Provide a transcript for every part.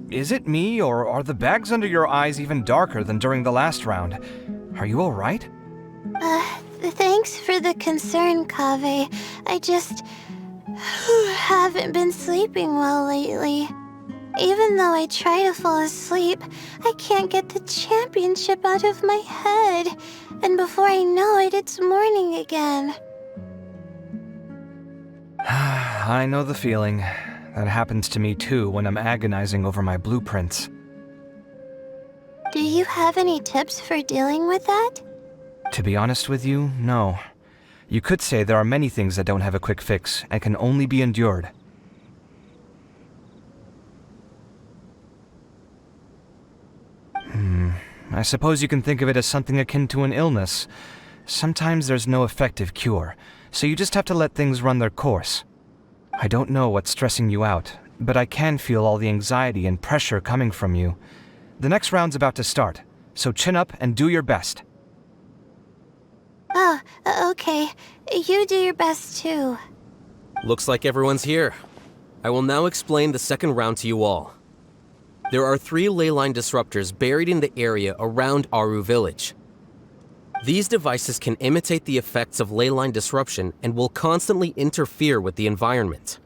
Is it me, or are the bags under your eyes even darker than during the last round? Are you alright? Thanks for the concern, Kaveh. I just haven't been sleeping well lately. Even though I try to fall asleep, I can't get the championship out of my head. And before I know it, it's morning again. I know the feeling. That happens to me too when I'm agonizing over my blueprints. Do you have any tips for dealing with that? To be honest with you, no. You could say there are many things that don't have a quick fix and can only be endured. I suppose you can think of it as something akin to an illness. Sometimes there's no effective cure, so you just have to let things run their course. I don't know what's stressing you out, but I can feel all the anxiety and pressure coming from you. The next round's about to start, so chin up and do your best. Oh, okay. You do your best too. Looks like everyone's here. I will now explain the second round to you all. There are 3 leyline disruptors buried in the area around Aru Village. These devices can imitate the effects of leyline disruption and will constantly interfere with the environment.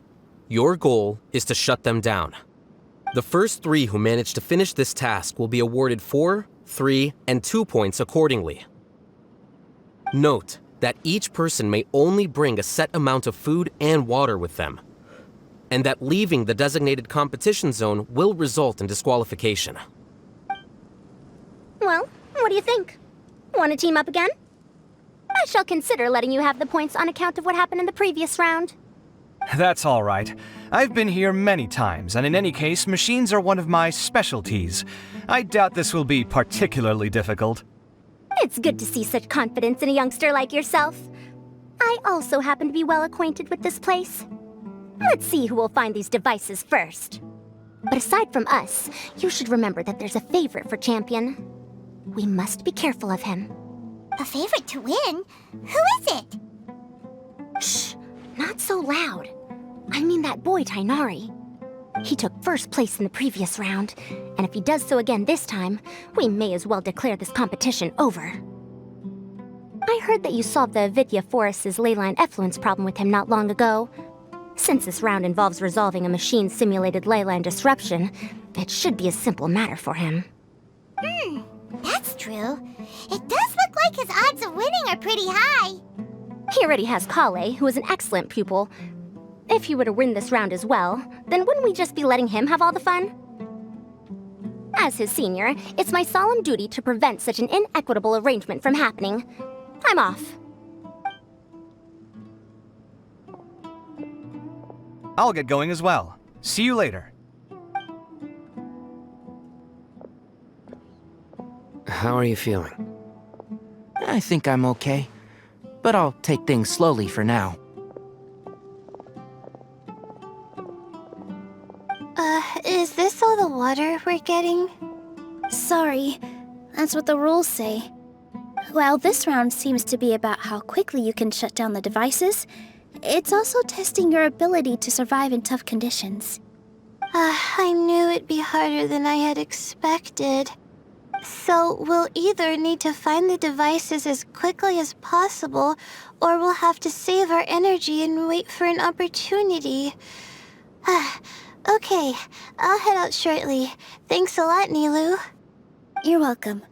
Your goal is to shut them down. The first 3 who manage to finish this task will be awarded 4, 3, and 2 points accordingly. Note that each person may only bring a set amount of food and water with them, and that leaving the designated competition zone will result in disqualification. Well, what do you think? Want to team up again? I shall consider letting you have the points on account of what happened in the previous round. That's all right. I've been here many times, and in any case, machines are one of my specialties. I doubt this will be particularly difficult. It's good to see such confidence in a youngster like yourself. I also happen to be well acquainted with this place. Let's see who will find these devices first. But aside from us, you should remember that there's a favorite for Champion. We must be careful of him. A favorite to win? Who is it? Shh! Not so loud. I mean that boy, Tainari. He took first place in the previous round, and if he does so again this time, we may as well declare this competition over. I heard that you solved the Avidya Forest's leyline effluence problem with him not long ago. Since this round involves resolving a machine-simulated leyline disruption, it should be a simple matter for him. That's true. It does look like his odds of winning are pretty high. He already has Kale, who is an excellent pupil. If he were to win this round as well, then wouldn't we just be letting him have all the fun? As his senior, it's my solemn duty to prevent such an inequitable arrangement from happening. I'm off. I'll get going as well. See you later. How are you feeling? I think I'm okay, but I'll take things slowly for now. Is this all the water we're getting? Sorry, that's what the rules say. While this round seems to be about how quickly you can shut down the devices, it's also testing your ability to survive in tough conditions. I knew it'd be harder than I had expected. So we'll either need to find the devices as quickly as possible, or we'll have to save our energy and wait for an opportunity. Okay, I'll head out shortly. Thanks a lot, Nilu. You're welcome.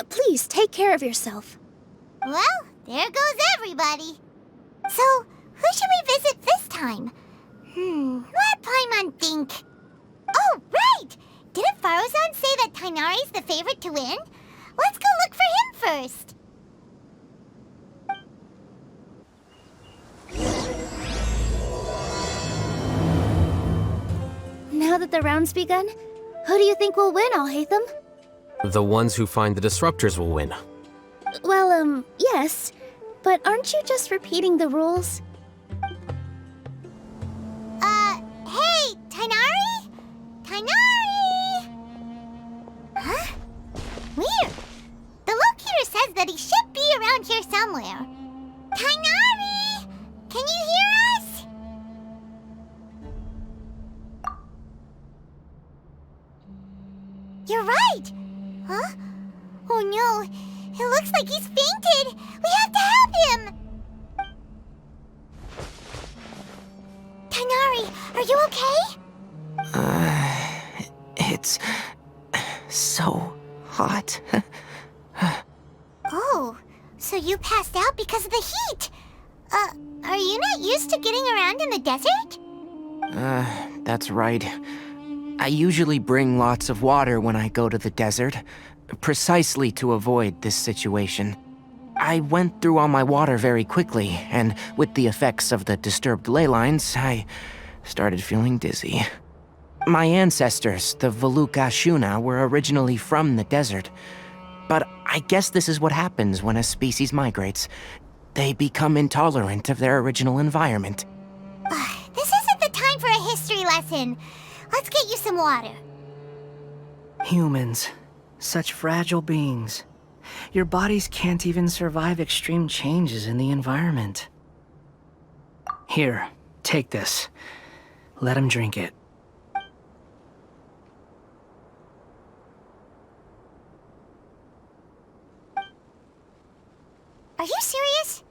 Please take care of yourself. Well, there goes everybody. So, who should we visit this time? Let Paimon think. Oh, right! Didn't Farozan say that Tainari's the favorite to win? Let's go look for him first. Now that the round's begun, who do you think will win, Alhaitham? The ones who find the disruptors will win. Well, yes. But aren't you just repeating the rules? Hey, Tainari? Tainari! Huh? Weird. The locator says that he should be around here somewhere. Tainari! Can you hear us? You're right! Huh? Oh no, it looks like he's fainted! We have to help him! Tighnari, are you okay? It's so hot. Oh, so you passed out because of the heat! Are you not used to getting around in the desert? That's right. I usually bring lots of water when I go to the desert, precisely to avoid this situation. I went through all my water very quickly, and with the effects of the disturbed ley lines, I started feeling dizzy. My ancestors, the Veluca Shuna, were originally from the desert. But I guess this is what happens when a species migrates. They become intolerant of their original environment. This isn't the time for a history lesson. Let's get you some water. Humans. Such fragile beings. Your bodies can't even survive extreme changes in the environment. Here, take this. Let him drink it. Are you serious?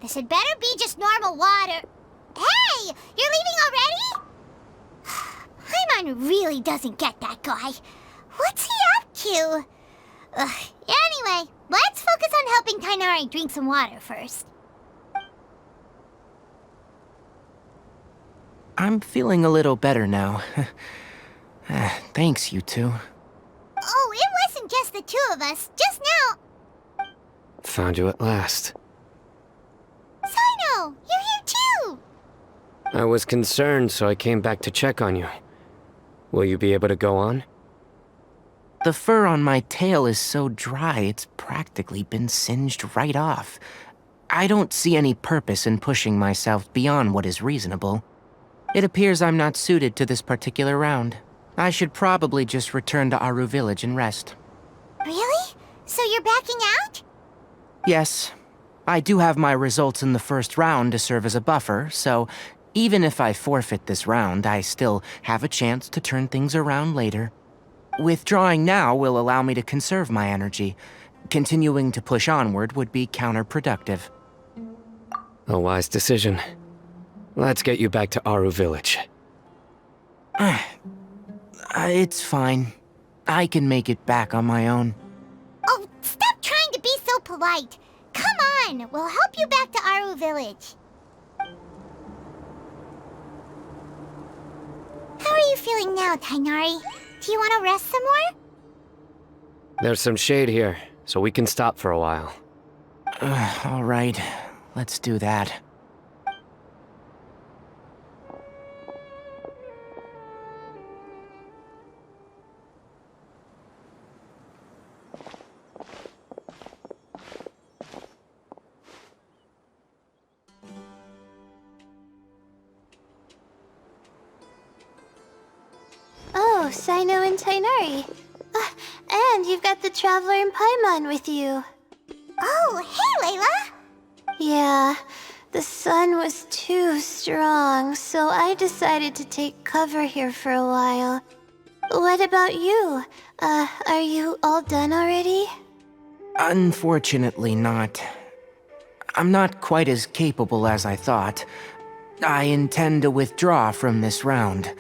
This had better be just normal water. Hey! You're leaving already? Paimon really doesn't get that guy. What's he up to? Anyway, let's focus on helping Tighnari drink some water first. I'm feeling a little better now. Thanks, you two. Oh, it wasn't just the two of us. Just now... Found you at last. Sino, you're here too! I was concerned, so I came back to check on you. Will you be able to go on? The fur on my tail is so dry, it's practically been singed right off. I don't see any purpose in pushing myself beyond what is reasonable. It appears I'm not suited to this particular round. I should probably just return to Aru Village and rest. Really? So you're backing out? Yes. I do have my results in the first round to serve as a buffer, so even if I forfeit this round, I still have a chance to turn things around later. Withdrawing now will allow me to conserve my energy. Continuing to push onward would be counterproductive. A wise decision. Let's get you back to Aru Village. It's fine. I can make it back on my own. Oh, stop trying to be so polite. Come on, we'll help you back to Aru Village. How are you feeling now, Tighnari? Do you want to rest some more? There's some shade here, so we can stop for a while. All right. Let's do that. Oh, Sino and Tighnari. And you've got the Traveler and Paimon with you. Oh, hey, Layla! Yeah, the sun was too strong, so I decided to take cover here for a while. What about you? Are you all done already? Unfortunately not. I'm not quite as capable as I thought. I intend to withdraw from this round.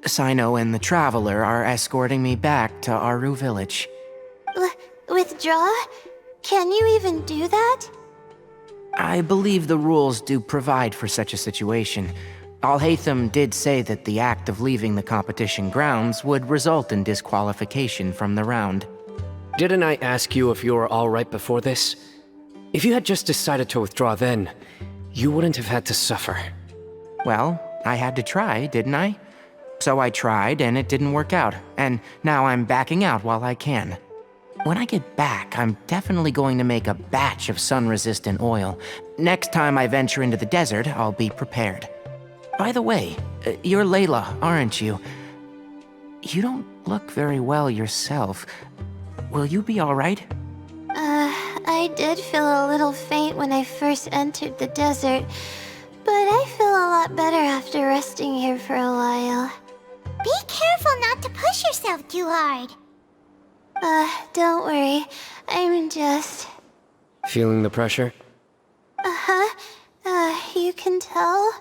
Sino and the Traveler are escorting me back to Aru Village. Withdraw? Can you even do that? I believe the rules do provide for such a situation. Alhaitham did say that the act of leaving the competition grounds would result in disqualification from the round. Didn't I ask you if you were alright before this? If you had just decided to withdraw then, you wouldn't have had to suffer. Well, I had to try, didn't I? So I tried, and it didn't work out, and now I'm backing out while I can. When I get back, I'm definitely going to make a batch of sun-resistant oil. Next time I venture into the desert, I'll be prepared. By the way, you're Layla, aren't you? You don't look very well yourself. Will you be alright? I did feel a little faint when I first entered the desert, but I feel a lot better after resting here for a while. Be careful not to push yourself too hard. Don't worry. I'm just... Feeling the pressure? You can tell?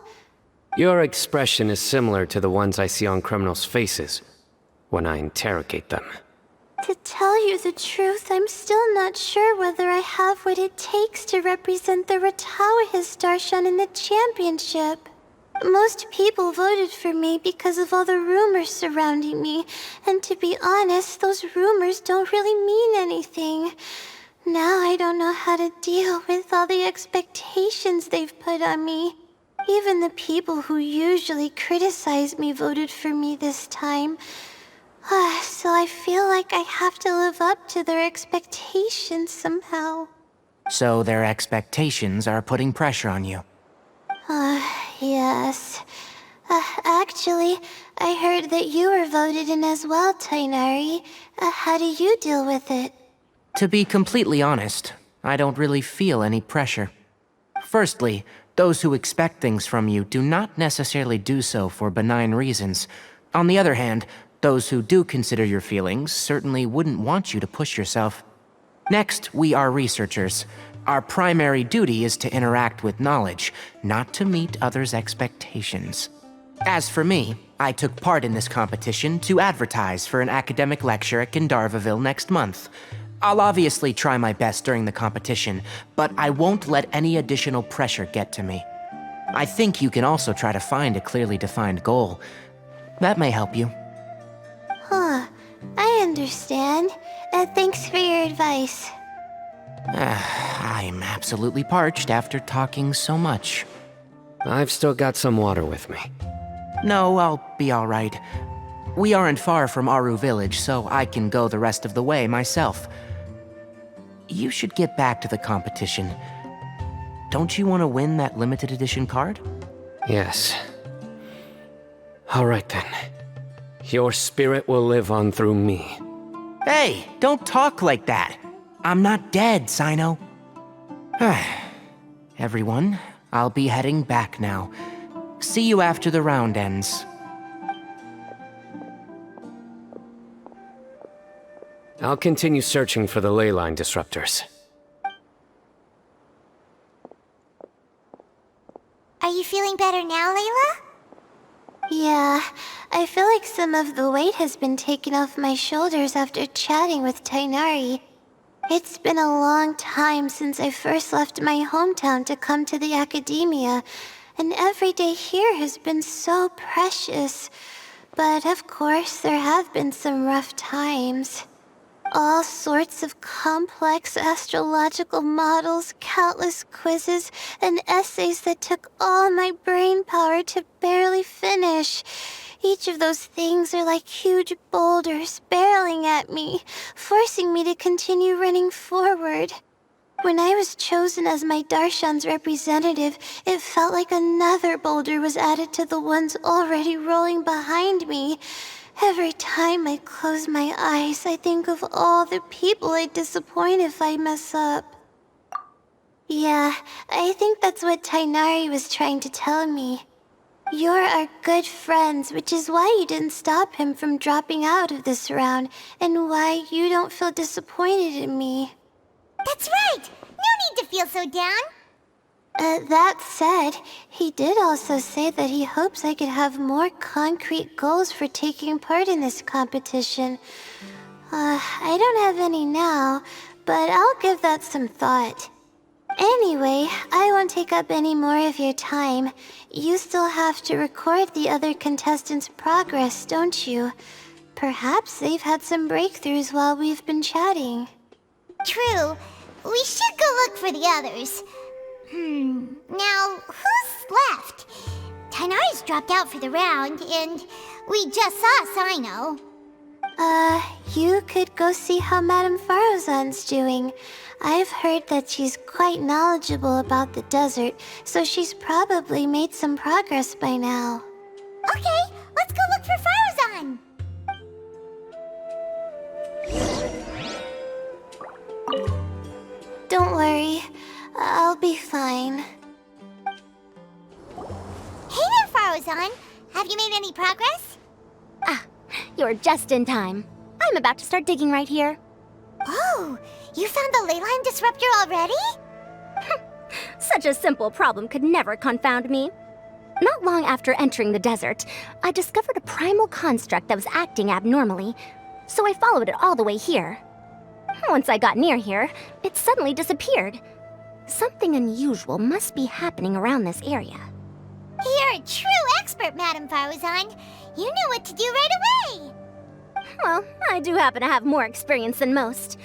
Your expression is similar to the ones I see on criminals' faces when I interrogate them. To tell you the truth, I'm still not sure whether I have what it takes to represent the Ratauhis Darshan in the championship. Most people voted for me because of all the rumors surrounding me, and to be honest, those rumors don't really mean anything. Now I don't know how to deal with all the expectations they've put on me. Even the people who usually criticize me voted for me this time. So I feel like I have to live up to their expectations somehow. So their expectations are putting pressure on you. Yes. Actually, I heard that you were voted in as well, Tainari. How do you deal with it? To be completely honest, I don't really feel any pressure. Firstly, those who expect things from you do not necessarily do so for benign reasons. On the other hand, those who do consider your feelings certainly wouldn't want you to push yourself. Next, we are researchers. Our primary duty is to interact with knowledge, not to meet others' expectations. As for me, I took part in this competition to advertise for an academic lecture at Gandharvaville next month. I'll obviously try my best during the competition, but I won't let any additional pressure get to me. I think you can also try to find a clearly defined goal. That may help you. I understand. Thanks for your advice. I'm absolutely parched after talking so much. I've still got some water with me. No, I'll be all right. We aren't far from Aru Village, so I can go the rest of the way myself. You should get back to the competition. Don't you want to win that limited edition card? Yes. All right then. Your spirit will live on through me. Hey, don't talk like that. I'm not dead, Sino. Everyone, I'll be heading back now. See you after the round ends. I'll continue searching for the ley line disruptors. Are you feeling better now, Layla? Yeah, I feel like some of the weight has been taken off my shoulders after chatting with Tainari. It's been a long time since I first left my hometown to come to the academia, and every day here has been so precious. But of course, there have been some rough times. All sorts of complex astrological models, countless quizzes, and essays that took all my brain power to barely finish. Each of those things are like huge boulders barreling at me, forcing me to continue running forward. When I was chosen as my Darshan's representative, it felt like another boulder was added to the ones already rolling behind me. Every time I close my eyes, I think of all the people I'd disappoint if I mess up. Yeah, I think that's what Tainari was trying to tell me. You're our good friends, which is why you didn't stop him from dropping out of this round, and why you don't feel disappointed in me. That's right! No need to feel so down! That said, he did also say that he hopes I could have more concrete goals for taking part in this competition. I don't have any now, but I'll give that some thought. Anyway, I won't take up any more of your time. You still have to record the other contestants' progress, don't you? Perhaps they've had some breakthroughs while we've been True. We should go look for the others. Now, who's left? Tainari's dropped out for the round, and we just saw Sino. You could go see how Madame Farozan's doing. I've heard that she's quite knowledgeable about the desert, so she's probably made some progress by now. Okay, let's go look for Farozan! Don't worry, I'll be fine. Hey there, Farozan! Have you made any progress? You're just in time. I'm about to start digging right here. Oh, you found the leyline disruptor already? Such a simple problem could never confound me. Not long after entering the desert, I discovered a primal construct that was acting abnormally, so I followed it all the way here. Once I got near here, it suddenly disappeared. Something unusual must be happening around this area. You're a true expert, Madame Faruzan. You knew what to do right away. Well, I do happen to have more experience than most.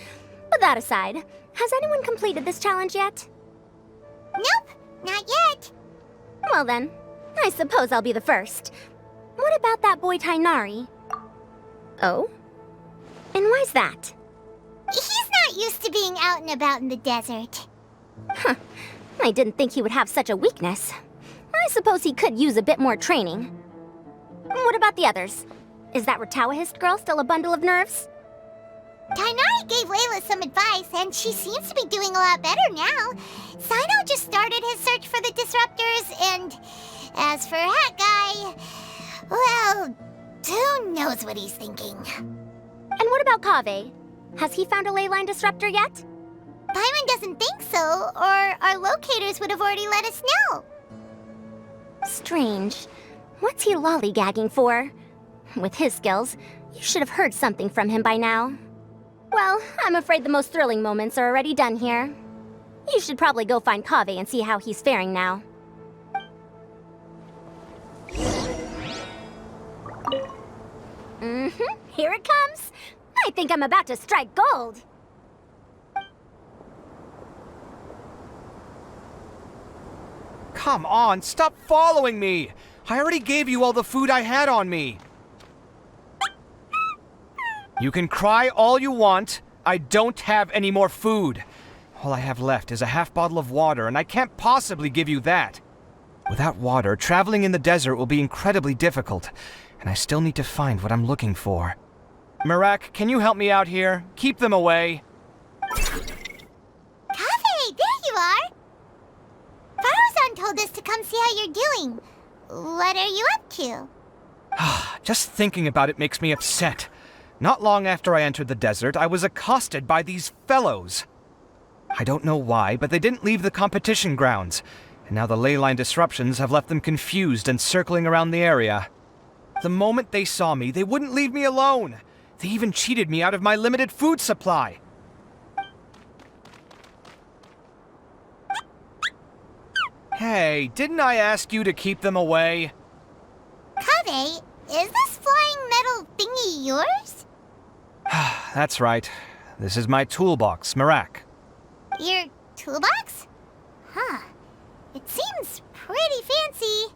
But that aside, has anyone completed this challenge yet? Nope, not yet. Well then, I suppose I'll be the first. What about that boy Tainari? Oh? And why's that? He's not used to being out and about in the desert. Huh. I didn't think he would have such a weakness. I suppose he could use a bit more training. What about the others? Is that Ratawahist girl still a bundle of nerves? Tainari gave Layla some advice, and she seems to be doing a lot better now. Sino just started his search for the disruptors, and as for Hat Guy, well, who knows what he's thinking. And what about Kaveh? Has he found a leyline disruptor yet? Paimon doesn't think so, or our locators would have already let us know. Strange. What's he lollygagging for? With his skills, you should have heard something from him by now. Well, I'm afraid the most thrilling moments are already done here. You should probably go find Kaveh and see how he's faring now. Here it comes. I think I'm about to strike gold. Come on, stop following me! I already gave you all the food I had on me. You can cry all you want. I don't have any more food. All I have left is a half bottle of water, and I can't possibly give you that. Without water, traveling in the desert will be incredibly difficult, and I still need to find what I'm looking for. Mirak, can you help me out here? Keep them away. Kaveh, there you are! Faruzan told us to come see how you're doing. What are you up to? Just thinking about it makes me upset. Not long after I entered the desert, I was accosted by these fellows. I don't know why, but they didn't leave the competition grounds, and now the leyline disruptions have left them confused and circling around the area. The moment they saw me, they wouldn't leave me alone. They even cheated me out of my limited food supply. Hey, didn't I ask you to keep them away? Kaveh, is this flying metal thingy yours? That's right. This is my toolbox, Mirak. Your toolbox? Huh. It seems pretty fancy.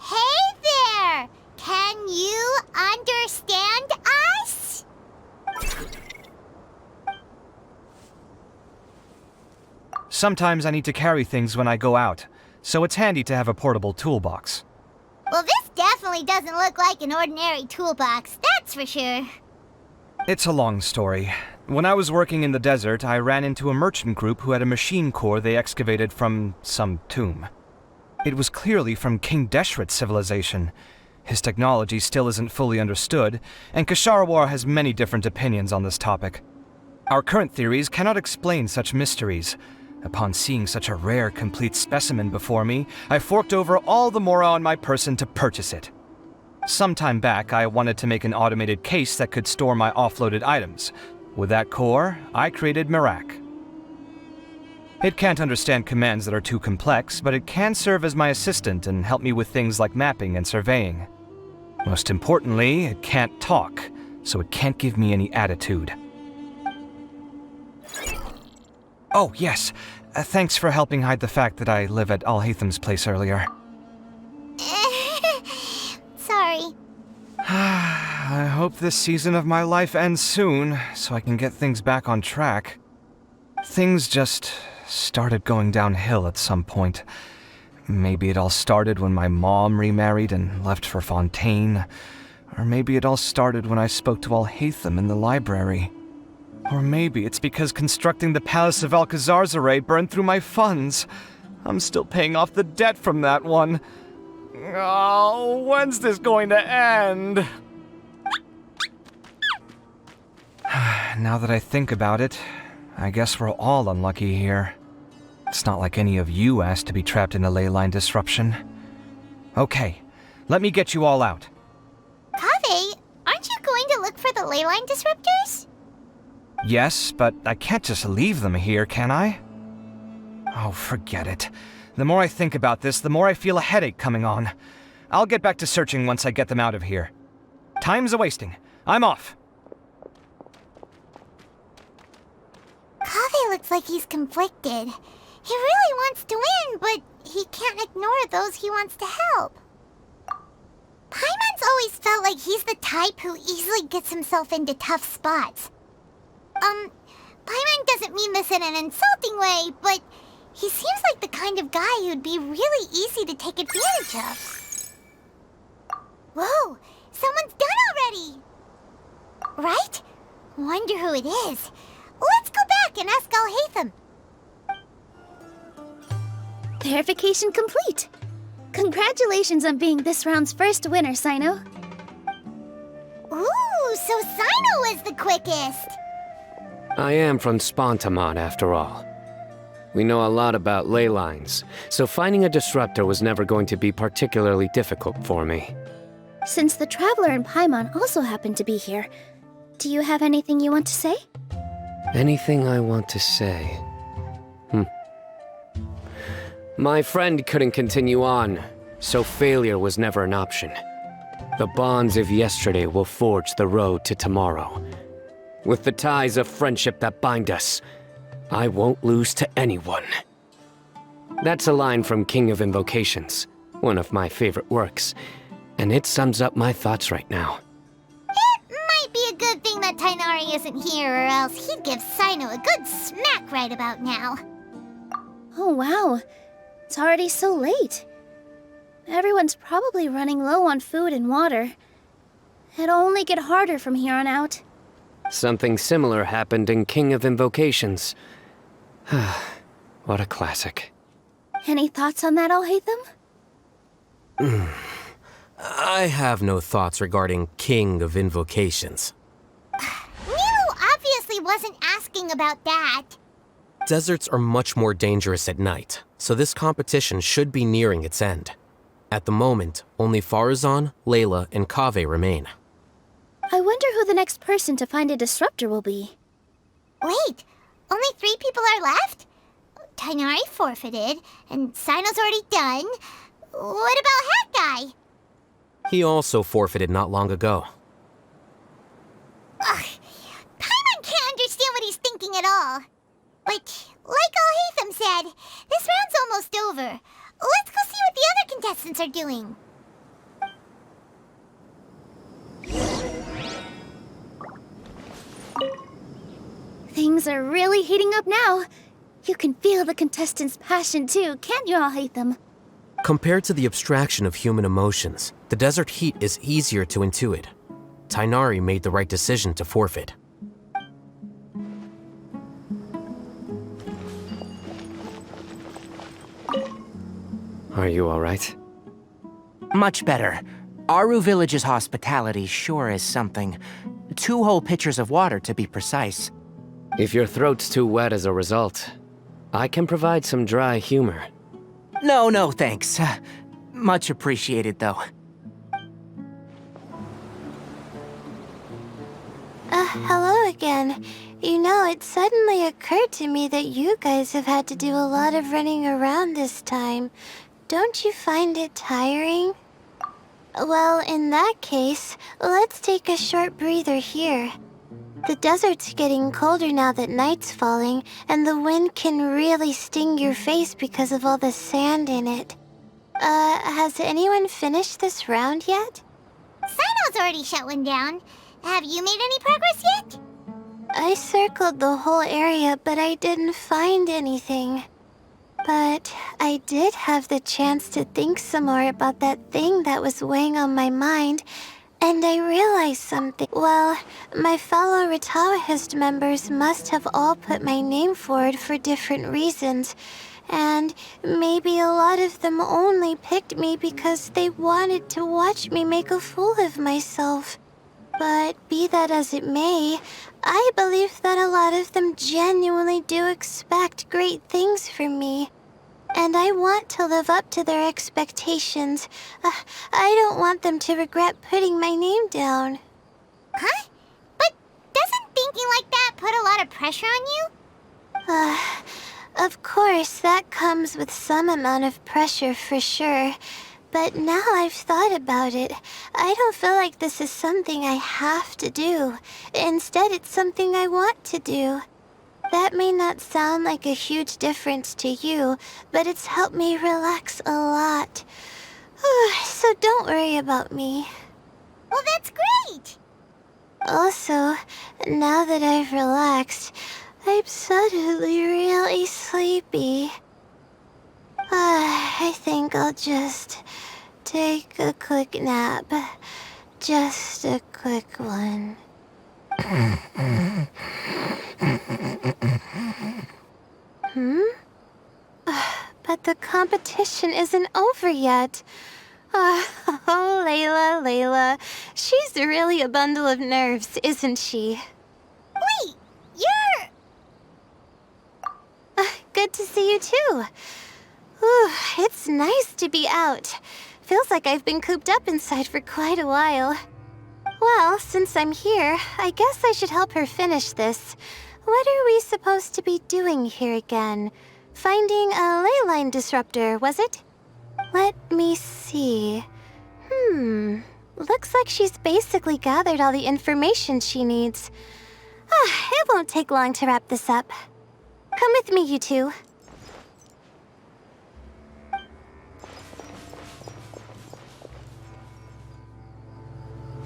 Hey there! Can you understand us? Sometimes I need to carry things when I go out, so it's handy to have a portable toolbox. Well, this definitely doesn't look like an ordinary toolbox, that's for sure. It's a long story. When I was working in the desert, I ran into a merchant group who had a machine core they excavated from some tomb. It was clearly from King Deshret's civilization. His technology still isn't fully understood, and Kasharawar has many different opinions on this topic. Our current theories cannot explain such mysteries. Upon seeing such a rare, complete specimen before me, I forked over all the mora on my person to purchase it. Some time back, I wanted to make an automated case that could store my offloaded items. With that core, I created Mirak. It can't understand commands that are too complex, but it can serve as my assistant and help me with things like mapping and surveying. Most importantly, it can't talk, so it can't give me any attitude. Oh, yes. Thanks for helping hide the fact that I live at Alhatham's place earlier. Sorry. I hope this season of my life ends soon, so I can get things back on track. Things just started going downhill at some point. Maybe it all started when my mom remarried and left for Fontaine. Or maybe it all started when I spoke to Alhatham in the library. Or maybe it's because constructing the Palace of Alcazar's array burned through my funds. I'm still paying off the debt from that one. Oh, when's this going to end? Now that I think about it, I guess we're all unlucky here. It's not like any of you asked to be trapped in a ley line disruption. Okay, let me get you all out. Kaveh, aren't you going to look for the ley line disruptors? Yes, but I can't just leave them here, can I? Oh, forget it. The more I think about this, the more I feel a headache coming on. I'll get back to searching once I get them out of here. Time's a-wasting. I'm off. Kaveh looks like he's conflicted. He really wants to win, but he can't ignore those he wants to help. Paimon's always felt like he's the type who easily gets himself into tough spots. Paimon doesn't mean this in an insulting way, but he seems like the kind of guy who'd be really easy to take advantage of. Whoa, someone's done already! Right? Wonder who it is. Let's go back and ask Al-Haytham. Verification complete. Congratulations on being this round's first winner, Sino. Ooh, so Sino was the quickest! I am from Spontamon, after all. We know a lot about ley lines, so finding a disruptor was never going to be particularly difficult for me. Since the Traveler and Paimon also happen to be here, do you have anything you want to say? Anything I want to say? My friend couldn't continue on, so failure was never an option. The bonds of yesterday will forge the road to tomorrow. With the ties of friendship that bind us, I won't lose to anyone. That's a line from King of Invocations, one of my favorite works, and it sums up my thoughts right now. It might be a good thing that Tighnari isn't here, or else he'd give Sino a good smack right about now. Oh wow, it's already so late. Everyone's probably running low on food and water. It'll only get harder from here on out. Something similar happened in King of Invocations. What a classic. Any thoughts on that, Al-Haytham? I have no thoughts regarding King of Invocations. Milu obviously wasn't asking about that. Deserts are much more dangerous at night, so this competition should be nearing its end. At the moment, only Farazan, Layla, and Kaveh remain. I wonder who the next person to find a disruptor will be. Wait, only 3 people are left? Tighnari forfeited, and Sino's already done. What about Hat Guy? He also forfeited not long ago. Ugh, Paimon can't understand what he's thinking at all. But, like Al-Haytham said, this round's almost over. Let's go see what the other contestants are doing. Things are really heating up now. You can feel the contestants' passion too, can't you, Al-Haytham? Compared to the abstraction of human emotions, the desert heat is easier to intuit. Tighnari made the right decision to forfeit. Are you alright? Much better. Aru Village's hospitality sure is something. 2 whole pitchers of water, to be precise. If your throat's too wet as a result, I can provide some dry humor. No, thanks. Much appreciated, though. Hello again. You know, it suddenly occurred to me that you guys have had to do a lot of running around this time. Don't you find it tiring? Well, in that case, let's take a short breather here. The desert's getting colder now that night's falling, and the wind can really sting your face because of all the sand in it. Has anyone finished this round yet? Sino's already shut one down. Have you made any progress yet? I circled the whole area, but I didn't find anything. But I did have the chance to think some more about that thing that was weighing on my mind, and I realized something. Well, my fellow Ratawahist members must have all put my name forward for different reasons, And maybe a lot of them only picked me because they wanted to watch me make a fool of myself. But be that as it may, I believe that a lot of them genuinely do expect great things from me. And I want to live up to their expectations. I don't want them to regret putting my name down. Huh? But doesn't thinking like that put a lot of pressure on you? Of course, that comes with some amount of pressure for sure. But now I've thought about it, I don't feel like this is something I have to do. Instead, it's something I want to do. That may not sound like a huge difference to you, but it's helped me relax a lot. So don't worry about me. Well, that's great! Also, now that I've relaxed, I'm suddenly really sleepy. I think I'll just take a quick nap. Just a quick one. But the competition isn't over yet. Oh, Layla. She's really a bundle of nerves, isn't she? Wait, you're... Good to see you too. Ooh, it's nice to be out. Feels like I've been cooped up inside for quite a while. Well, since I'm here, I guess I should help her finish this. What are we supposed to be doing here again? Finding a ley line disruptor, was it? Let me see. Looks like she's basically gathered all the information she needs. It won't take long to wrap this up. Come with me, you two.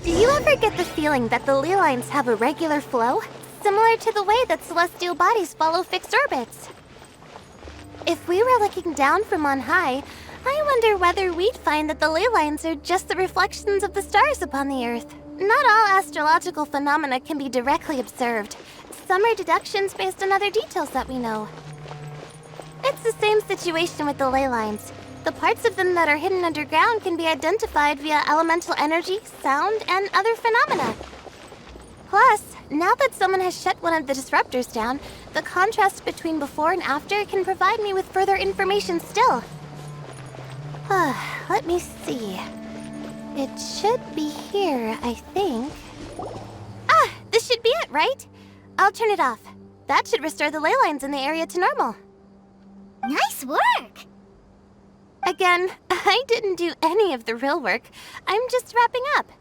Do you ever get the feeling that the ley lines have a regular flow? Similar to the way that celestial bodies follow fixed orbits. If we were looking down from on high, I wonder whether we'd find that the ley lines are just the reflections of the stars upon the Earth. Not all astrological phenomena can be directly observed. Some are deductions based on other details that we know. It's the same situation with the ley lines. The parts of them that are hidden underground can be identified via elemental energy, sound, and other phenomena. Plus, now that someone has shut one of the disruptors down, the contrast between before and after can provide me with further information still. Let me see. It should be here, I think. This should be it, right? I'll turn it off. That should restore the ley lines in the area to normal. Nice work! Again, I didn't do any of the real work. I'm just wrapping up.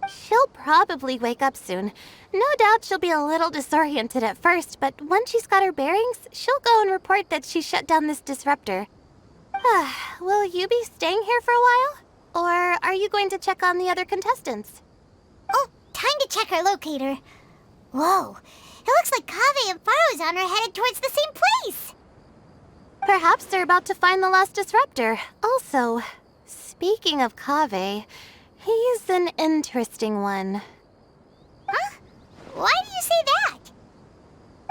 She'll probably wake up soon. No doubt she'll be a little disoriented at first, but once she's got her bearings, she'll go and report that she shut down this disruptor. Will you be staying here for a while? Or are you going to check on the other contestants? Oh, time to check our locator. Whoa, it looks like Kaveh and Farozan are headed towards the same place. Perhaps they're about to find the last disruptor. Also, speaking of Kaveh, he's an interesting one. Huh? Why do you say that?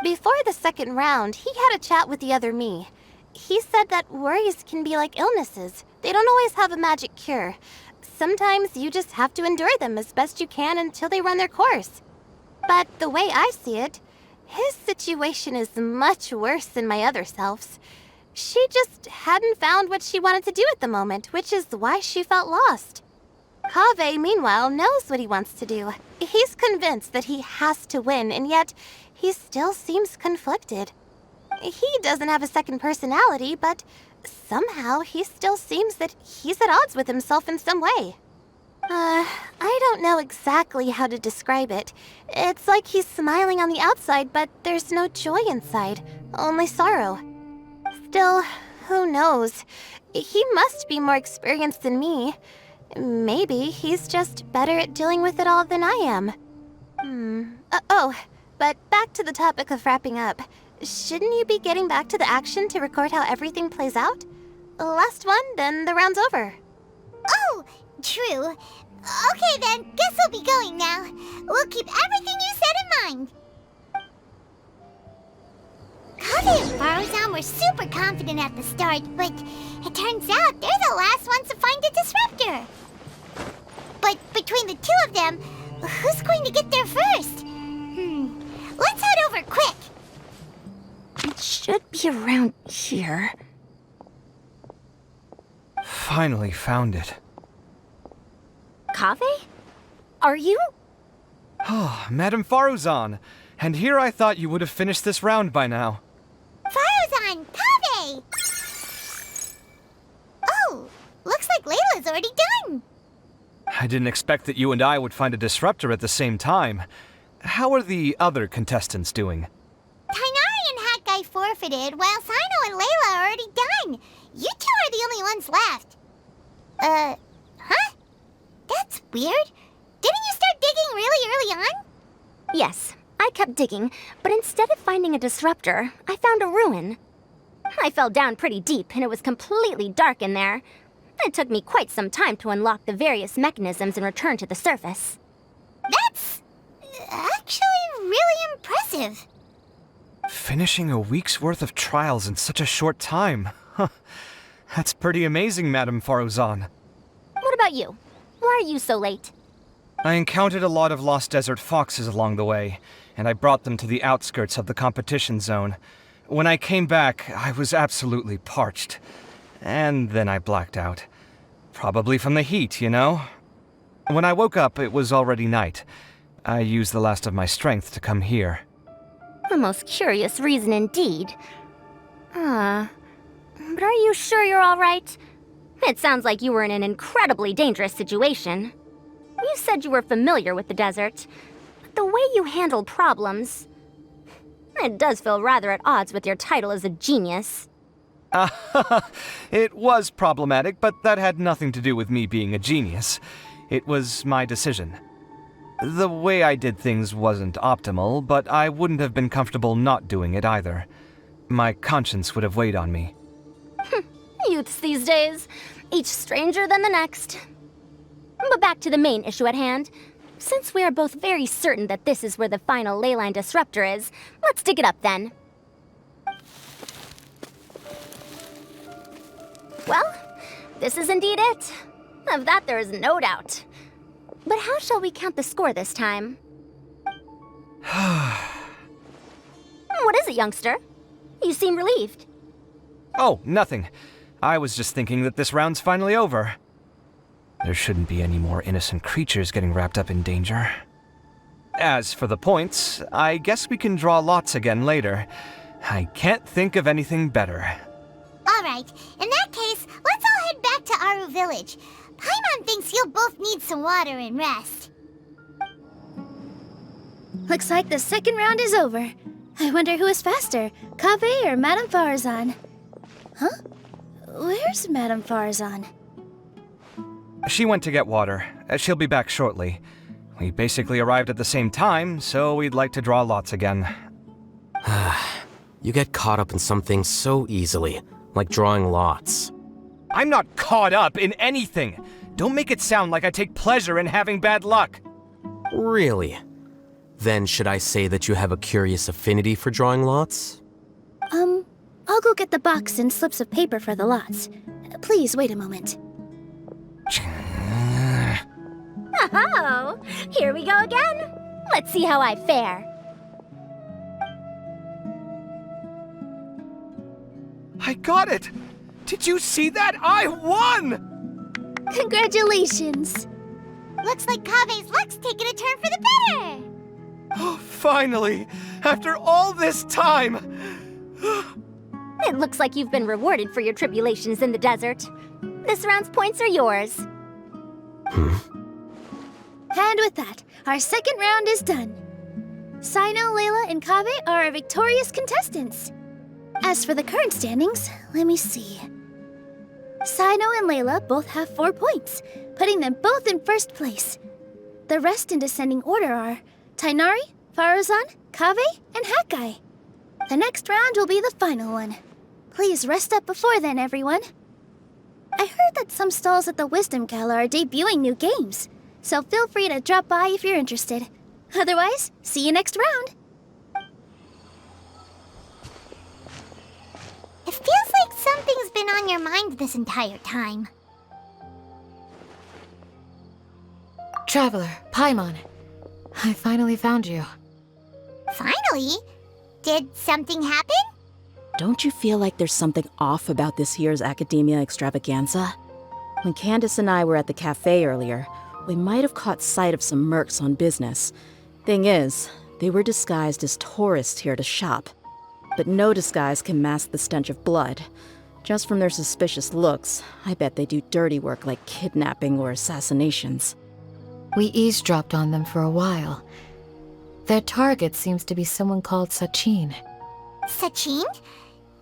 Before the second round, he had a chat with the other me. He said that worries can be like illnesses. They don't always have a magic cure. Sometimes you just have to endure them as best you can until they run their course. But the way I see it, his situation is much worse than my other self's. She just hadn't found what she wanted to do at the moment, which is why she felt lost. Kaveh, meanwhile, knows what he wants to do. He's convinced that he has to win, and yet he still seems conflicted. He doesn't have a second personality, but somehow he still seems that he's at odds with himself in some way. I don't know exactly how to describe it. It's like he's smiling on the outside, but there's no joy inside, only sorrow. Still, who knows? He must be more experienced than me. Maybe he's just better at dealing with it all than I am. But back to the topic of wrapping up. Shouldn't you be getting back to the action to record how everything plays out? Last one, then the round's over. Oh, true. Okay then, guess we'll be going now. We'll keep everything you said in mind. Kaveh and Faruzan were super confident at the start, but it turns out they're the last ones to find a disruptor. But between the two of them, who's going to get there first? Let's head over quick. It should be around here. Finally found it. Kaveh? Are you? Oh, Madame Faruzan. And here I thought you would have finished this round by now. Faruzan, Kaveh! Oh, looks like Layla's already done. I didn't expect that you and I would find a disruptor at the same time. How are the other contestants doing? Tainari and Hat forfeited, while Sino and Layla are already done. You two are the only ones left. Huh? That's weird. Didn't you start digging really early on? Yes, I kept digging, but instead of finding a disruptor, I found a ruin. I fell down pretty deep, and it was completely dark in there. It took me quite some time to unlock the various mechanisms and return to the surface. That's actually really impressive. Finishing a week's worth of trials in such a short time. Huh. That's pretty amazing, Madame Faruzan. What about you? Why are you so late? I encountered a lot of lost desert foxes along the way, and I brought them to the outskirts of the competition zone. When I came back, I was absolutely parched. And then I blacked out. Probably from the heat, you know? When I woke up, it was already night. I used the last of my strength to come here. A most curious reason indeed. But are you sure you're all right? It sounds like you were in an incredibly dangerous situation. You said you were familiar with the desert, but the way you handle problems... It does feel rather at odds with your title as a genius. It was problematic, but that had nothing to do with me being a genius. It was my decision. The way I did things wasn't optimal, but I wouldn't have been comfortable not doing it either. My conscience would have weighed on me. Youths these days, each stranger than the next. But back to the main issue at hand. Since we are both very certain that this is where the final leyline disruptor is, let's dig it up then. Well, this is indeed it. Of that there is no doubt. But how shall we count the score this time? What is it, youngster? You seem relieved. Oh, nothing. I was just thinking that this round's finally over. There shouldn't be any more innocent creatures getting wrapped up in danger. As for the points, I guess we can draw lots again later. I can't think of anything better. Alright, in that case, let's all head back to Aru Village. Paimon thinks you'll both need some water and rest. Looks like the second round is over. I wonder who is faster, Kaveh or Madame Faruzan? Huh? Where's Madame Faruzan? She went to get water. She'll be back shortly. We basically arrived at the same time, so we'd like to draw lots again. You get caught up in something so easily, like drawing lots. I'm not caught up in anything! Don't make it sound like I take pleasure in having bad luck! Really? Then should I say that you have a curious affinity for drawing lots? I'll go get the box and slips of paper for the lots. Please wait a moment. Oh, here we go again. Let's see how I fare. I got it! Did you see that? I won! Congratulations! Looks like Kaveh's luck's taking a turn for the better. Oh, finally! After all this time! It looks like you've been rewarded for your tribulations in the desert. This round's points are yours. And with that, our second round is done. Sino, Layla, and Kaveh are our victorious contestants. As for the current standings, let me see. Sino and Layla both have 4 points, putting them both in first place. The rest in descending order are Tainari, Faruzan, Kaveh, and Hakai. The next round will be the final one. Please rest up before then, everyone. I heard that some stalls at the Wisdom Gala are debuting new games, so feel free to drop by if you're interested. Otherwise, see you next round. It feels like something's been on your mind this entire time. Traveler, Paimon. I finally found you. Finally? Did something happen? Don't you feel like there's something off about this year's Academia Extravaganza? When Candace and I were at the cafe earlier, we might have caught sight of some mercs on business. Thing is, they were disguised as tourists here to shop. But no disguise can mask the stench of blood. Just from their suspicious looks, I bet they do dirty work like kidnapping or assassinations. We eavesdropped on them for a while. Their target seems to be someone called Sachin. Sachin?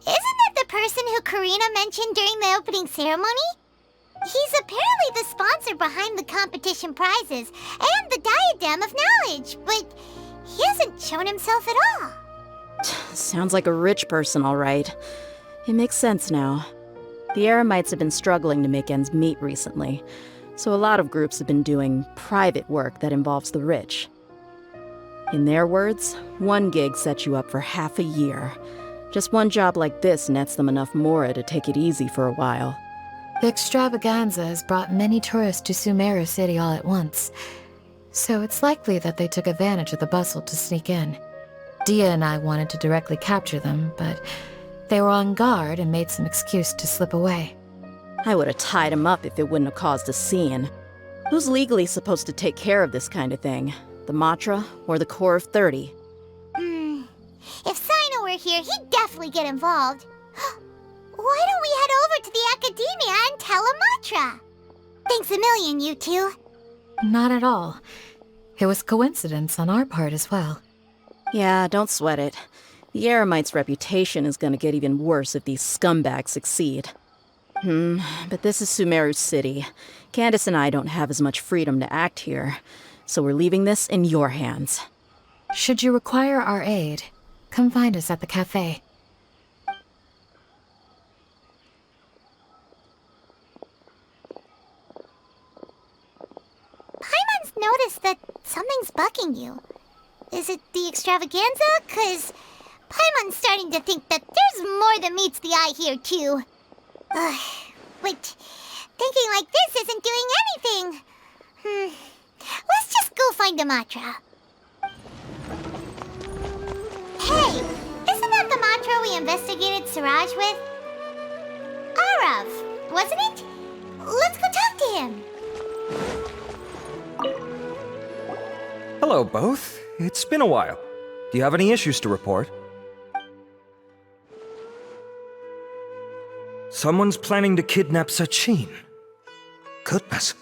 Isn't that the person who Karina mentioned during the opening ceremony? He's apparently the sponsor behind the competition prizes and the Diadem of Knowledge, but he hasn't shown himself at all. Sounds like a rich person, all right. It makes sense now. The Eremites have been struggling to make ends meet recently, so a lot of groups have been doing private work that involves the rich. In their words, one gig sets you up for half a year. Just one job like this nets them enough mora to take it easy for a while. The extravaganza has brought many tourists to Sumeru City all at once, so it's likely that they took advantage of the bustle to sneak in. Dia and I wanted to directly capture them, but they were on guard and made some excuse to slip away. I would have tied him up if it wouldn't have caused a scene. Who's legally supposed to take care of this kind of thing? The Matra or the Core of 30? If Sino were here, he'd definitely get involved. Why don't we head over to the Academia and tell Amatra? Thanks a million, you two. Not at all. It was coincidence on our part as well. Yeah, don't sweat it. The Eremites' reputation is gonna get even worse if these scumbags succeed. But this is Sumeru City. Candace and I don't have as much freedom to act here, so we're leaving this in your hands. Should you require our aid, come find us at the cafe. Paimon's noticed that something's bugging you. Is it the extravaganza? 'Cause Paimon's starting to think that there's more than meets the eye here, too. But thinking like this isn't doing anything. Let's just go find Amatra. Hey, isn't that the Matra we investigated Siraj with? Arav, wasn't it? Let's go talk to him. Hello, both. It's been a while. Do you have any issues to report? Someone's planning to kidnap Sachin. Goodness.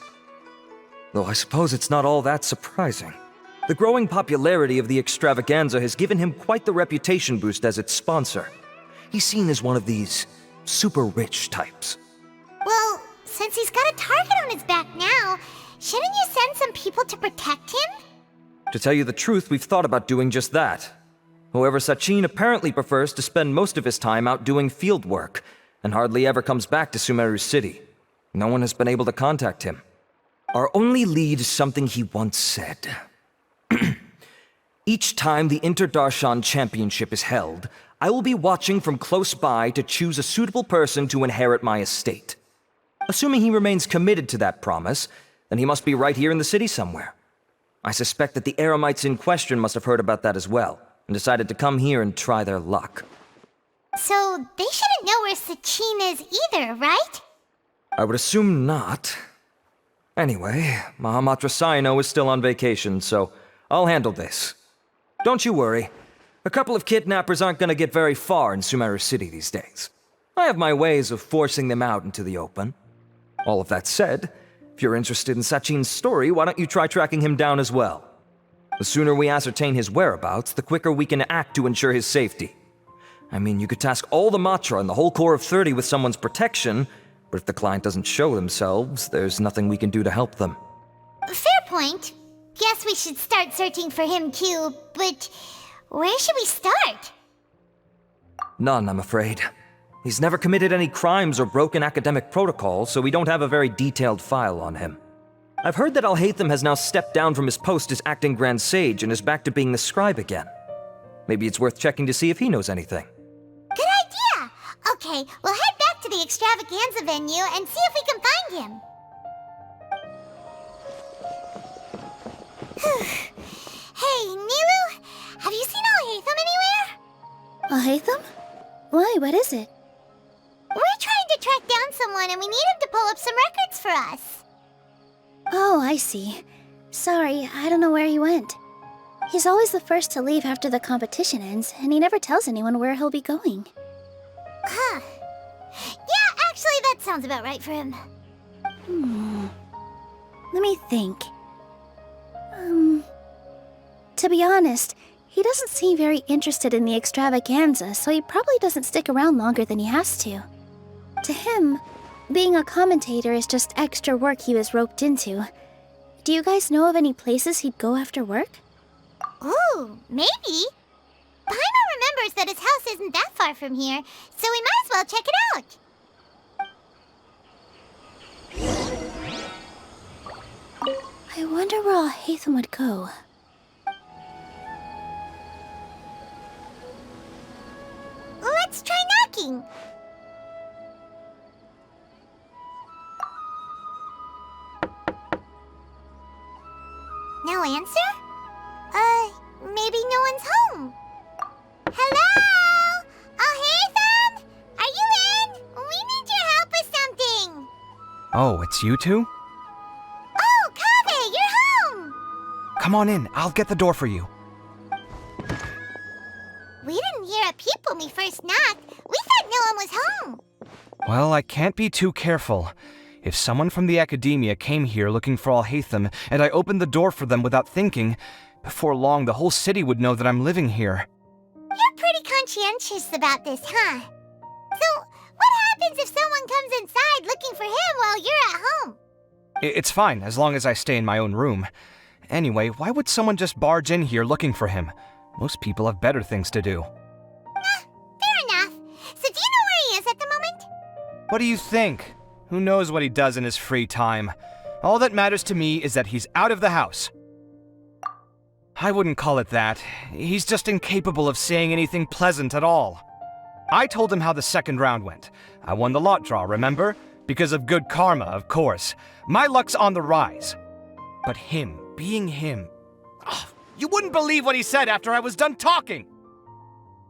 Though I suppose it's not all that surprising. The growing popularity of the extravaganza has given him quite the reputation boost as its sponsor. He's seen as one of these super rich types. Well, since he's got a target on his back now, shouldn't you send some people to protect him? To tell you the truth, we've thought about doing just that. However, Sachin apparently prefers to spend most of his time out doing field work, and hardly ever comes back to Sumeru City. No one has been able to contact him. Our only lead is something he once said. Each time the Inter-Darshan Championship is held, I will be watching from close by to choose a suitable person to inherit my estate. Assuming he remains committed to that promise, then he must be right here in the city somewhere. I suspect that the Eremites in question must have heard about that as well, and decided to come here and try their luck. So they shouldn't know where Sachin is either, right? I would assume not. Anyway, Mahamatra Saino is still on vacation, so I'll handle this. Don't you worry. A couple of kidnappers aren't going to get very far in Sumeru City these days. I have my ways of forcing them out into the open. All of that said, if you're interested in Sachin's story, why don't you try tracking him down as well? The sooner we ascertain his whereabouts, the quicker we can act to ensure his safety. I mean, you could task all the Matra and the whole Core of 30 with someone's protection, but if the client doesn't show themselves, there's nothing we can do to help them. Fair point. Guess we should start searching for him too, but where should we start? None, I'm afraid. He's never committed any crimes or broken academic protocol, so we don't have a very detailed file on him. I've heard that Alhaitham has now stepped down from his post as acting Grand Sage and is back to being the scribe again. Maybe it's worth checking to see if he knows anything. Good idea! Okay, we'll head back to the extravaganza venue and see if we can find him. Hey, Nilu, have you seen Alhaitham anywhere? Alhaitham? Why, what is it? We're trying to track down someone and we need him to pull up some records for us. Oh, I see. Sorry, I don't know where he went. He's always the first to leave after the competition ends, and he never tells anyone where he'll be going. Huh. Yeah, actually, that sounds about right for him. Let me think. To be honest, he doesn't seem very interested in the extravaganza, so he probably doesn't stick around longer than he has to. To him, being a commentator is just extra work he was roped into. Do you guys know of any places he'd go after work? Ooh, maybe. Paimon remembers that his house isn't that far from here, so we might as well check it out. I wonder where Alhaitham would go. Let's try knocking. No answer? Maybe no one's home. Hello? Alhaitham? Are you in? We need your help with something. Oh, it's you two? Oh, Kaveh, you're home! Come on in, I'll get the door for you. We didn't hear a peep when we first knocked. We thought no one was home. Well, I can't be too careful. If someone from the academia came here looking for Alhaitham, and I opened the door for them without thinking, before long the whole city would know that I'm living here. You're pretty conscientious about this, huh? So, what happens if someone comes inside looking for him while you're at home? It's fine, as long as I stay in my own room. Anyway, why would someone just barge in here looking for him? Most people have better things to do. Fair enough. So do you know where he is at the moment? What do you think? Who knows what he does in his free time? All that matters to me is that he's out of the house. I wouldn't call it that. He's just incapable of saying anything pleasant at all. I told him how the second round went. I won the lot draw, remember? Because of good karma, of course. My luck's on the rise. But him, being him... Oh, you wouldn't believe what he said after I was done talking!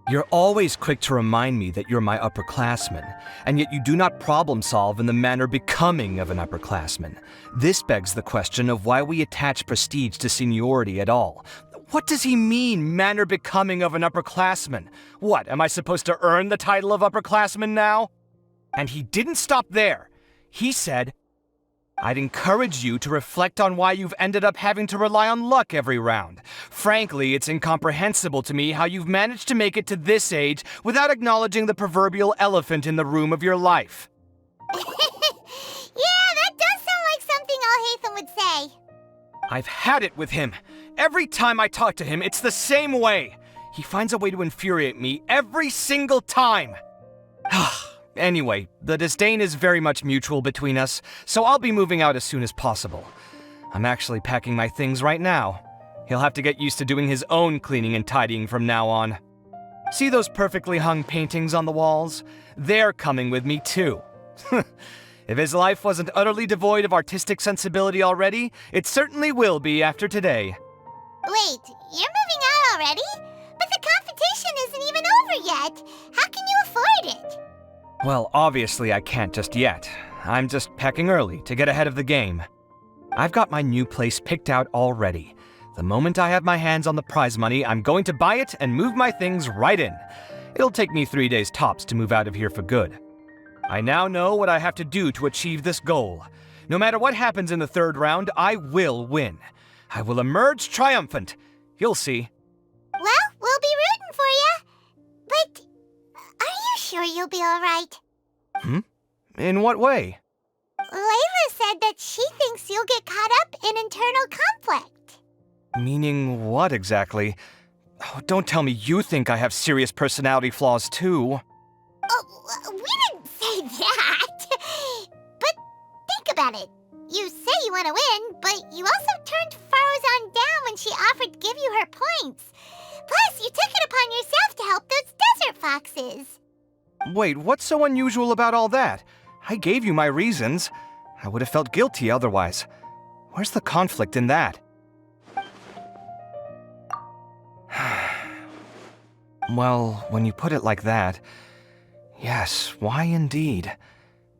You're always quick to remind me that you're my upperclassman, and yet you do not problem solve in the manner becoming of an upperclassman. This begs the question of why we attach prestige to seniority at all. What does he mean, manner becoming of an upperclassman? What, am I supposed to earn the title of upperclassman now? And he didn't stop there. He said, I'd encourage you to reflect on why you've ended up having to rely on luck every round. Frankly, it's incomprehensible to me how you've managed to make it to this age without acknowledging the proverbial elephant in the room of your life. Yeah, that does sound like something Alhaitham would say. I've had it with him. Every time I talk to him, it's the same way. He finds a way to infuriate me every single time. Anyway, the disdain is very much mutual between us, so I'll be moving out as soon as possible. I'm actually packing my things right now. He'll have to get used to doing his own cleaning and tidying from now on. See those perfectly hung paintings on the walls? They're coming with me too. If his life wasn't utterly devoid of artistic sensibility already, it certainly will be after today. Wait, you're moving out already? But the competition isn't even over yet. How can you afford it? Well, obviously I can't just yet. I'm just packing early to get ahead of the game. I've got my new place picked out already. The moment I have my hands on the prize money, I'm going to buy it and move my things right in. It'll take me 3 days tops to move out of here for good. I now know what I have to do to achieve this goal. No matter what happens in the third round, I will win. I will emerge triumphant. You'll see. Well, we'll be rooting for you. But are you sure you'll be all right? In what way? Layla said that she thinks you'll get caught up in internal conflict. Meaning what exactly? Oh, don't tell me you think I have serious personality flaws too. Oh, we didn't say that. But think about it. You say you want to win, but you also turned Farozan down when she offered to give you her points. Plus, you took it upon yourself to help those desert foxes. Wait, what's so unusual about all that? I gave you my reasons. I would have felt guilty otherwise. Where's the conflict in that? Well, when you put it like that, yes, why indeed?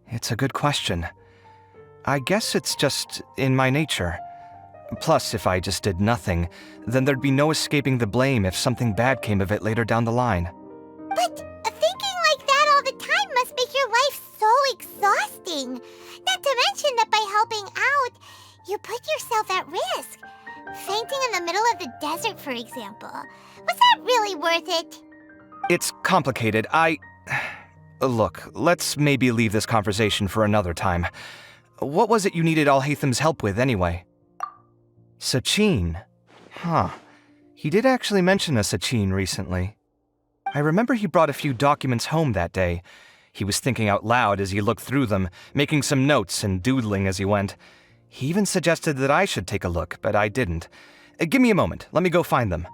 It's a good question. I guess it's just in my nature. Plus, if I just did nothing, then there'd be no escaping the blame if something bad came of it later down the line. But thinking like that all the time must make your life so exhausting. Not to mention that by helping out, you put yourself at risk. Fainting in the middle of the desert, for example. Was that really worth it? It's complicated. Look, let's maybe leave this conversation for another time. What was it you needed Alhaitham's help with, anyway? Sachin. Huh. He did actually mention a Sachin recently. I remember he brought a few documents home that day. He was thinking out loud as he looked through them, making some notes and doodling as he went. He even suggested that I should take a look, but I didn't. Give me a moment. Let me go find them.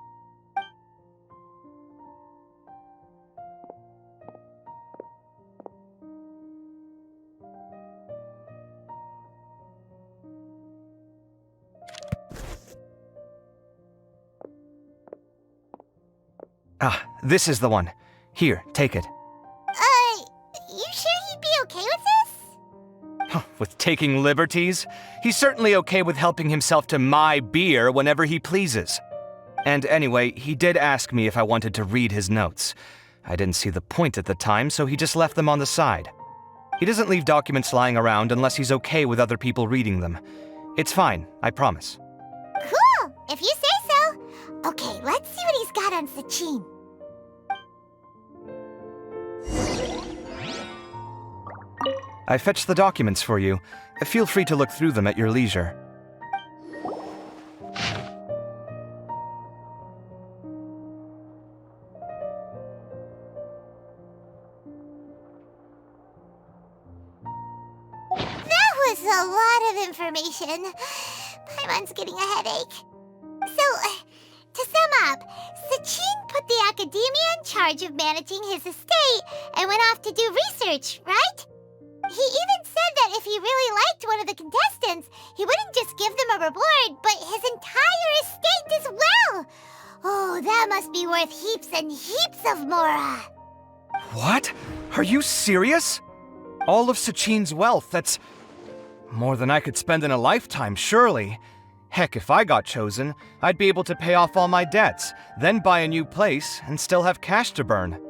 Ah, this is the one. Here, take it. You sure he'd be okay with this? Huh, with taking liberties? He's certainly okay with helping himself to my beer whenever he pleases. And anyway, he did ask me if I wanted to read his notes. I didn't see the point at the time, so he just left them on the side. He doesn't leave documents lying around unless he's okay with other people reading them. It's fine, I promise. Cool, if you say so. Okay, let's see what he's got on Sachin. I fetched the documents for you. Feel free to look through them at your leisure. That was a lot of information. Paimon's getting a headache. So, to sum up, Sachin put the academia in charge of managing his estate and went off to do research, right? He even said that if he really liked one of the contestants, he wouldn't just give them a reward, but his entire estate as well. Oh, that must be worth heaps and heaps of mora. What? Are you serious? All of Sachin's wealth, that's more than I could spend in a lifetime, surely. Heck, if I got chosen, I'd be able to pay off all my debts, then buy a new place, and still have cash to burn.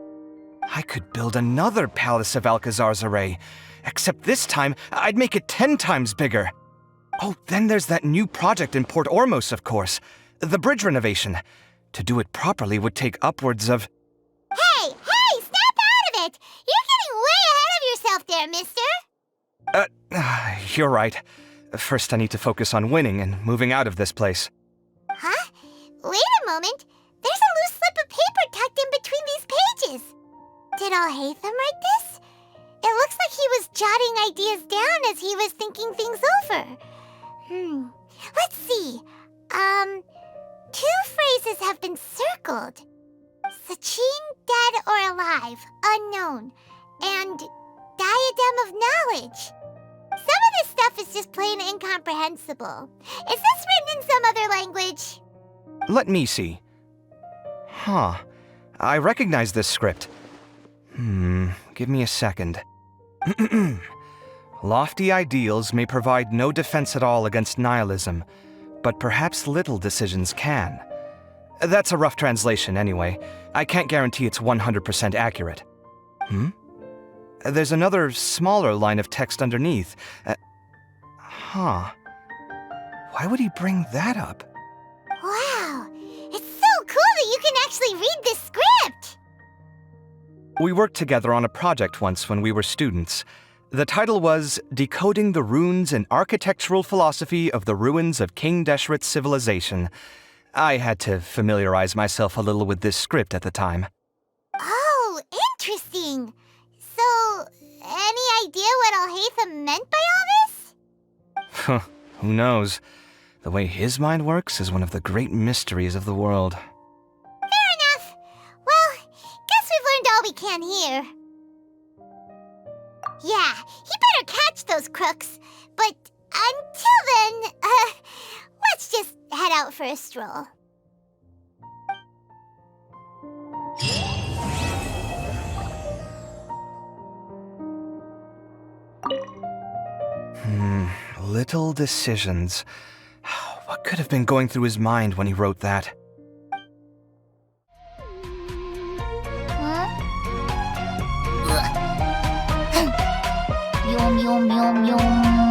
I could build another Palace of Alcazar's array, except this time, I'd make it 10 times bigger. Oh, then there's that new project in Port Ormos, of course. The bridge renovation. To do it properly would take upwards of... Hey, snap out of it! You're getting way ahead of yourself there, mister! You're right. First, I need to focus on winning and moving out of this place. Huh? Wait a moment. There's a loose slip of paper tucked in between these pages. Did Alhaitham write this? It looks like he was jotting ideas down as he was thinking things over. Let's see. Two phrases have been circled. Sachin, dead or alive, unknown. And diadem of knowledge. Some of this stuff is just plain incomprehensible. Is this written in some other language? Let me see. Huh. I recognize this script. Give me a second. Lofty ideals may provide no defense at all against nihilism, but perhaps little decisions can. That's a rough translation anyway. I can't guarantee it's 100% accurate. There's another smaller line of text underneath. Why would he bring that up? Wow, it's so cool that you can actually read this script! We worked together on a project once when we were students. The title was Decoding the Runes and Architectural Philosophy of the Ruins of King Deshret's Civilization. I had to familiarize myself a little with this script at the time. Oh, interesting. So, any idea what Alhaitham meant by all this? Who knows? The way his mind works is one of the great mysteries of the world. Fair enough. Well, guess we've learned all we can here. Yeah, he better catch those crooks. But until then, let's just head out for a stroll. Little decisions. What could have been going through his mind when he wrote that? Yum, yum, yum, yum.